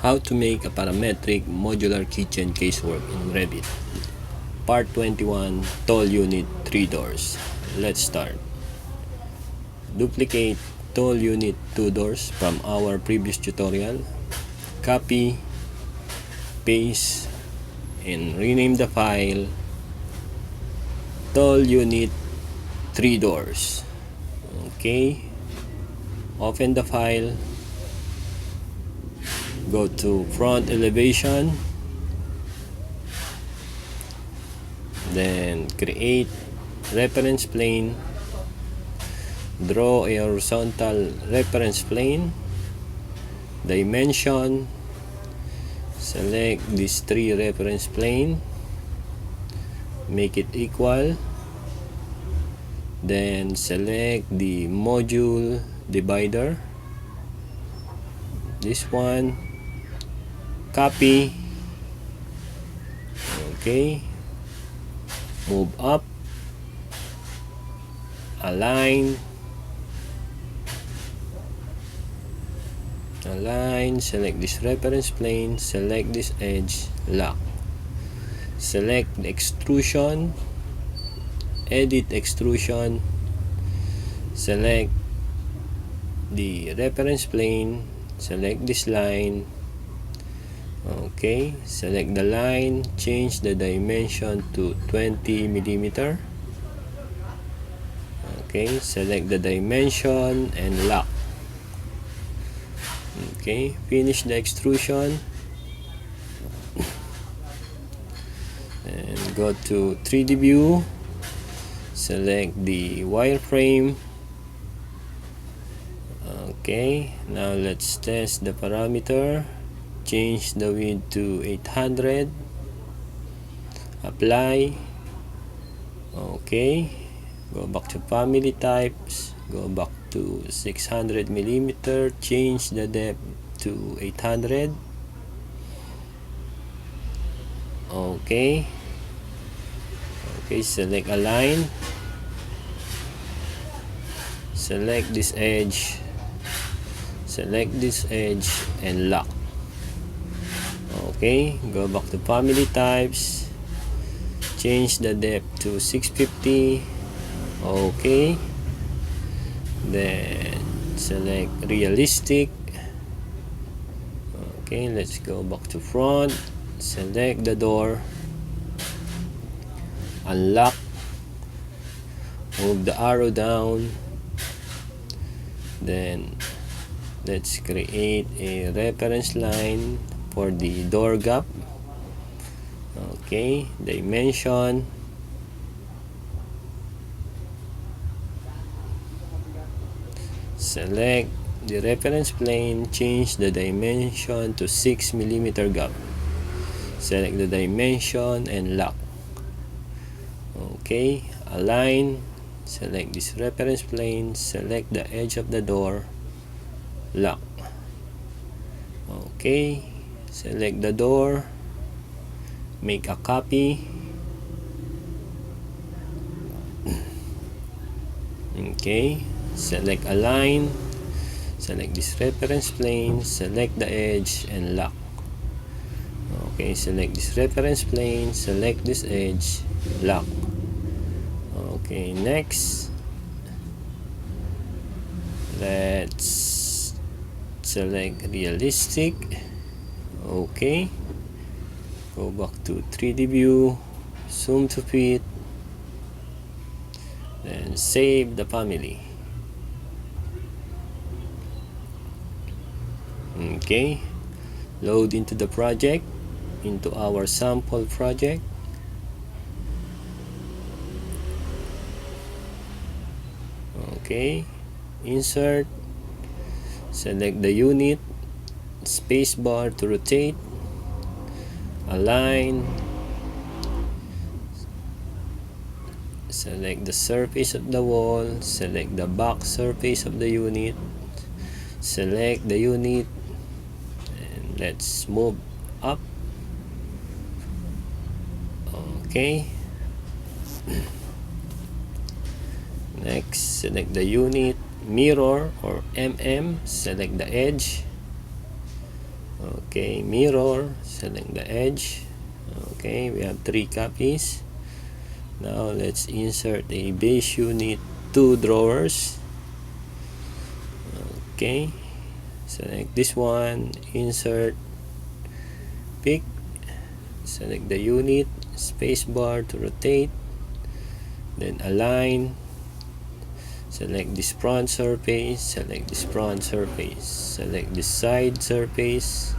How to make a parametric modular kitchen casework in Revit. Part 21, tall unit 3 doors. Let's start. Duplicate tall unit 2 doors from our previous tutorial. Copy, paste, and rename the file tall unit 3 doors. Okay. Open the file. Go to front elevation, then create reference plane, draw a horizontal reference plane, dimension, select these 3 reference plane, make it equal, then select the module divider, this one, copy, okay, move up, align, select this reference plane, select this edge, lock, select the extrusion, edit extrusion, select the reference plane, select this line, okay, select the line, change the dimension to 20 millimeter, okay, select the dimension and lock, okay, finish the extrusion and go to 3D view, select the wireframe. Okay, now let's test the parameter. Change the width to 800, apply, okay, go back to family types, go back to 600 millimeter, change the depth to 800, okay, select align, select this edge, and lock. Okay, go back to family types, change the depth to 650, okay, then select realistic, okay, let's go back to front, select the door, unlock, move the arrow down, then let's create a reference line for the door gap, okay, dimension, select the reference plane, change the dimension to 6 millimeter gap, select the dimension and lock, okay, align, select this reference plane, select the edge of the door, lock, okay, select the door, make a copy, okay, select align, select this reference plane, select the edge and lock, okay, select this reference plane, select this edge, lock, okay, next let's select realistic, okay, go back to 3D view, zoom to fit, then save the family. Okay, load into the project, into our sample project. Okay, insert, select the unit, spacebar to rotate, align, select the surface of the wall, select the back surface of the unit, select the unit, and let's move up, okay. Next, select the unit, mirror or select the edge, Okay, mirror, select the edge. Okay, we have 3 copies. Now let's insert a base unit 2 drawers. Okay, select this one, insert, pick, select the unit, spacebar to rotate, then align, select this front surface, select this front surface, select this side surface,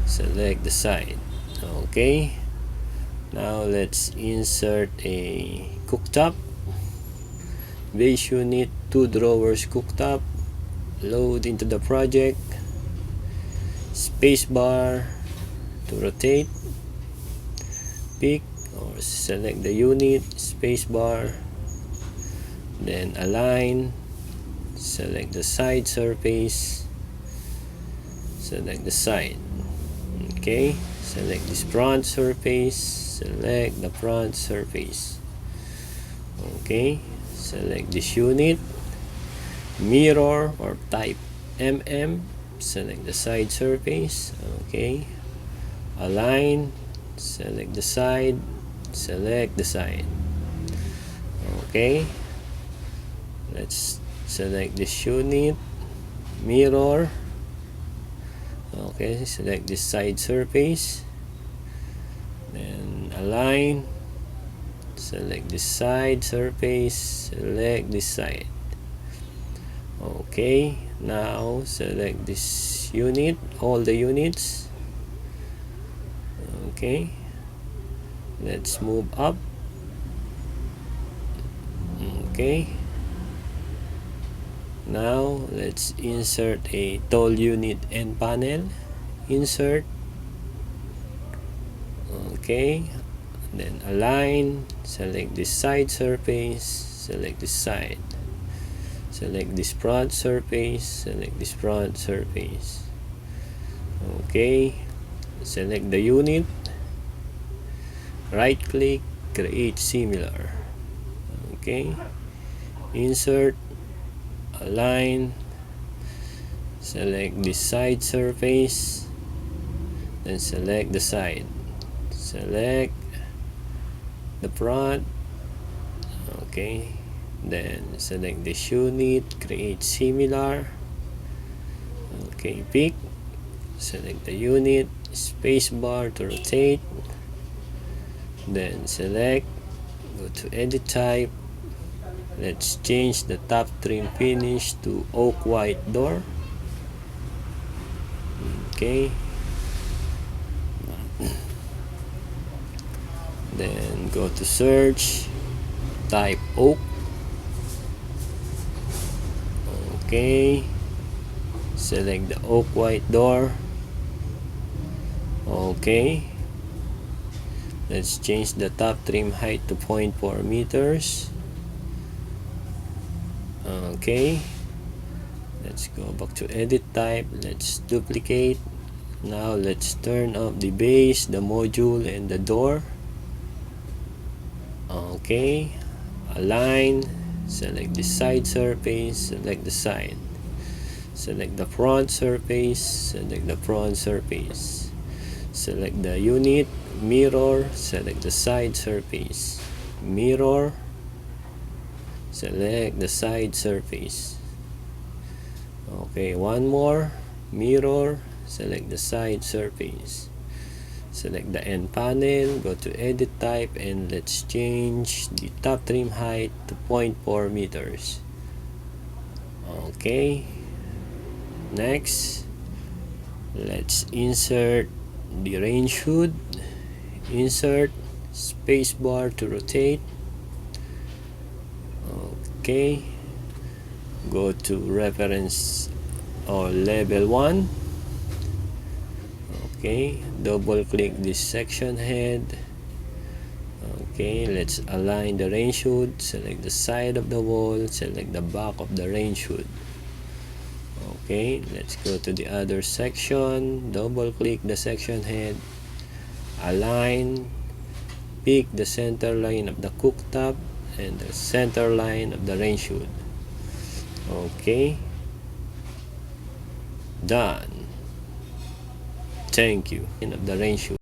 select the side. Okay, now let's insert a cooktop, base unit 2 drawers cooktop, load into the project, spacebar to rotate, pick or select the unit, spacebar, then align, select the side surface, select the side. Okay, select this front surface, select the front surface. Okay, select this unit, mirror or type select the side surface. Okay, align, select the side, select the side. Okay, let's select this unit, mirror. Okay, select this side surface, then align, select this side surface, select this side. Okay, now select this unit, all the units. Okay, let's move up. Okay, now let's insert a tall unit end panel, insert. Okay, then align, select this side surface, select this side, select this front surface, select this front surface. Okay, select the unit, right click, create similar. Okay, insert, align, select this side surface, then select the side, select the front. Okay, then select this unit, create similar. Okay, pick, select the unit, spacebar to rotate, then select, go to edit type. Let's change the top trim finish to oak white door. Okay, then go to search, type oak. Okay, select the oak white door. Okay, let's change the top trim height to 0.4 meters. Okay, let's go back to edit type, let's duplicate. Now let's turn off the base, the module, and the door. Okay, align, select the side surface, select the side, select the front surface, select the front surface, select the unit, mirror, select the side surface, mirror, select the side surface. Okay, one more, mirror, select the side surface, select the end panel, go to edit type, and let's change the top trim height to 0.4 meters. Okay, next let's insert the range hood, insert, spacebar to rotate. Okay, go to reference or level 1. Okay, double click this section head. Okay, let's align the range hood, select the side of the wall, select the back of the range hood. Okay, let's go to the other section, double click the section head, align, pick the center line of the cooktop and the center line of the range hood. Okay, done. Thank you. End of the range